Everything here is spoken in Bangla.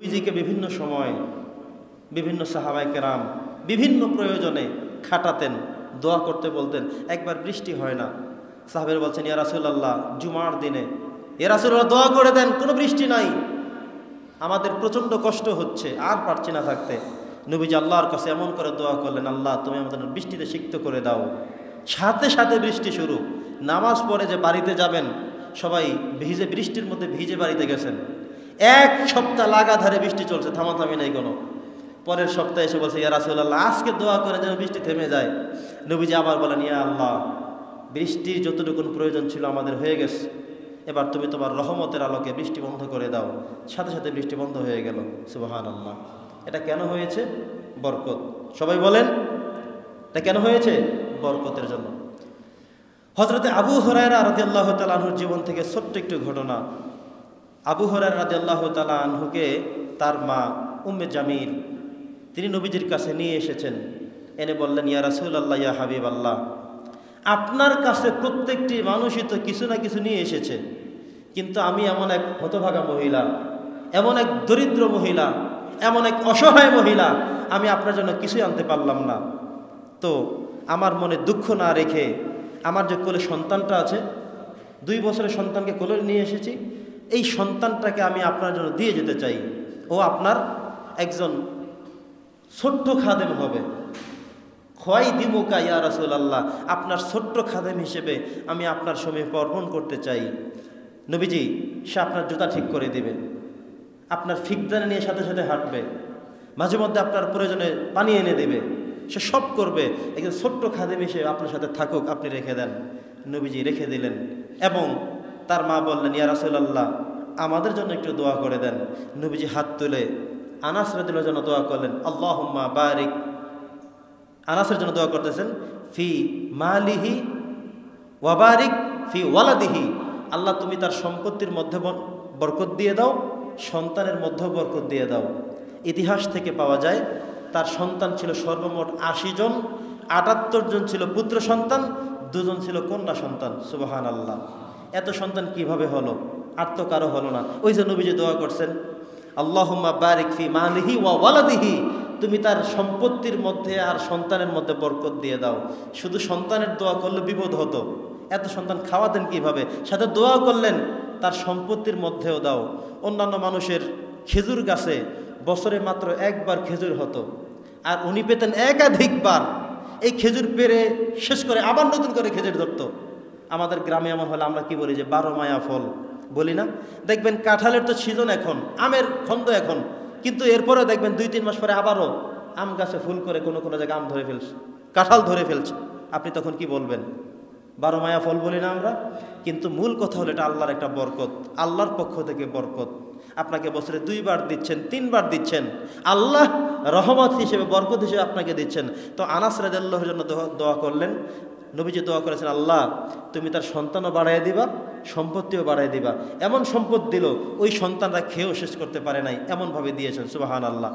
নবীজিকে বিভিন্ন সময় বিভিন্ন সাহাবায়ে কেরাম বিভিন্ন প্রয়োজনে খাটাতেন, দোয়া করতে বলতেন। একবার বৃষ্টি হয় না, সাহাবেরা বলছেন, ইয়া রাসূলুল্লাহ, জুমার দিনে ইয়া রাসূলুল্লাহ দোয়া করে দেন, কোনো বৃষ্টি নাই, আমাদের প্রচণ্ড কষ্ট হচ্ছে, আর পারছি না থাকতে। নবীজি আল্লাহর কাছে এমন করে দোয়া করলেন, আল্লাহ তুমি আমাদের বৃষ্টিতে সিক্ত করে দাও। সাথে সাথে বৃষ্টি শুরু। নামাজ পড়ে যে বাড়িতে যাবেন, সবাই ভিজে, বৃষ্টির মধ্যে ভিজে বাড়িতে গেছেন। এক সপ্তাহ লাগাতারে বৃষ্টি চলছে, থামাথামি নেই কোনো। পরের সপ্তাহে এসে বলছে, ইয়া রাসূলুল্লাহ আজকে দোয়া করে যেন বৃষ্টি থেমে যায়। নবীজি আবার বলেন, ইয়া আল্লাহ, বৃষ্টির যতটুকু প্রয়োজন ছিল আমাদের হয়ে গেছে, এবার তুমি তোমার রহমতের আলোকে বৃষ্টি বন্ধ করে দাও। সাথে সাথে বৃষ্টি বন্ধ হয়ে গেল। সুবহানাল্লাহ। এটা কেন হয়েছে? বরকত। সবাই বলেন, এটা কেন হয়েছে? বরকতের জন্য। হযরতে আবু হুরায়রা রাদিয়াল্লাহু তাআলা আনহুর জীবন থেকে ছোট্ট একটু ঘটনা। আবু হুরায়রা রাদিয়াল্লাহু তাআলা আনহুকে তার মা উম্মে জামিল তিনি নবীজির কাছে নিয়ে এসেছেন। এনে বললেন, ইয়া রাসূলুল্লাহ, ইয়া হাবিবাল্লাহ, আপনার কাছে প্রত্যেকটি মানুষই তো কিছু না কিছু নিয়ে এসেছে, কিন্তু আমি এমন এক হতভাগা মহিলা, এমন এক দরিদ্র মহিলা, এমন এক অসহায় মহিলা, আমি আপনার জন্য কিছুই আনতে পারলাম না। তো আমার মনে দুঃখ না রেখে আমার যে কোলে সন্তানটা আছে, 2 বছরের সন্তানকে কোলে নিয়ে এসেছি, এই সন্তানটাকে আমি আপনার জন্য দিয়ে যেতে চাই। ও আপনার একজন ছোট্ট খাদেম হবে। খোয়াই দিমুকা ইয়া রাসূলুল্লাহ, আপনার ছোট্ট খাদেম হিসেবে আমি আপনার সমীপে অর্পণ করতে চাই। নবীজি সে আপনার জুতা ঠিক করে দিবে, আপনার ফিকদানে নিয়ে সাথে সাথে হাঁটবে, মাঝে মধ্যে আপনার প্রয়োজনে পানি এনে দেবে, সে সব করবে। একজন ছোট্ট খাদেম হিসেবে আপনার সাথে থাকুক, আপনি রেখে দেন। নবীজি রেখে দিলেন এবং তার মা বললেন, ইয়া রাসূলুল্লাহ আমাদের জন্য একটু দোয়া করে দেন। নবীজি হাত তুলে আনাস রাদিয়াল্লাহু জন্য দোয়া করলেন, আল্লাহুম্মা বারিক, আনাসের জন্য দোয়া করতেছেন, ফি মালিহি ওয়া বারিক ফি ওয়ালাদিহি, আল্লাহ তুমি তার সম্পত্তির মধ্যে বরকত দিয়ে দাও, সন্তানের মধ্যেও বরকত দিয়ে দাও। ইতিহাস থেকে পাওয়া যায় তার সন্তান ছিল সর্বমোট 80 জন, 78 জন ছিল পুত্র সন্তান, 2 জন ছিল কন্যা সন্তান। সুবহানাল্লাহ। এত সন্তান কিভাবে হলো? আর তো কারো হলো না। ওই যে নবীজি দোয়া করছেন, আল্লাহুম্মা বারিক ফি মালিহি ওয়া ওয়ালাদিহি, তুমি তার সম্পত্তির মধ্যে আর সন্তানের মধ্যে বরকত দিয়ে দাও। শুধু সন্তানের দোয়া করলে বিপদ হতো, এত সন্তান খাওয়াতেন কিভাবে? সাথে দোয়া করলেন তার সম্পত্তির মধ্যেও দাও। অন্যান্য মানুষের খেজুর গাছে বছরে মাত্র একবার খেজুর হতো, আর উনি পেতেন একাধিকবার। এই খেজুর পেরে শেষ করে আবার নতুন করে খেজুর ধরত। আমাদের গ্রামে এমন হলে আমরা কি বলি, যে 12 মায়া ফল বলি না? দেখবেন কাঁঠালের তো সিজন এখন, আমের খন্দ এখন, কিন্তু এরপরে দেখবেন 2-3 মাস পরে আবারও আম গাছে ফুল করে কোনো কোনো জায়গায় আম ধরে ফেলছে, কাঁঠাল ধরে ফেলছে। আপনি তখন কি বলবেন? 12 মায়া ফল বলি না আমরা? কিন্তু মূল কথা হলো এটা আল্লাহর একটা বরকত, আল্লাহর পক্ষ থেকে বরকত। আপনাকে বছরে 2 বার দিচ্ছেন, 3 বার দিচ্ছেন, আল্লাহ রহমত হিসেবে, বরকত হিসেবে আপনাকে দিচ্ছেন। তো আনাস রাদিয়াল্লাহুর জন্য দোয়া করলেন। নবীজি দোয়া করেছেন, আল্লাহ তুমি তার সন্তানও বাড়াই দিবা, সম্পত্তিও বাড়াই দিবা। এমন সম্পদ দিল ওই সন্তানরা খেয়েও শেষ করতে পারে নাই, এমনভাবে দিয়েছেন। সুবহানাল্লাহ।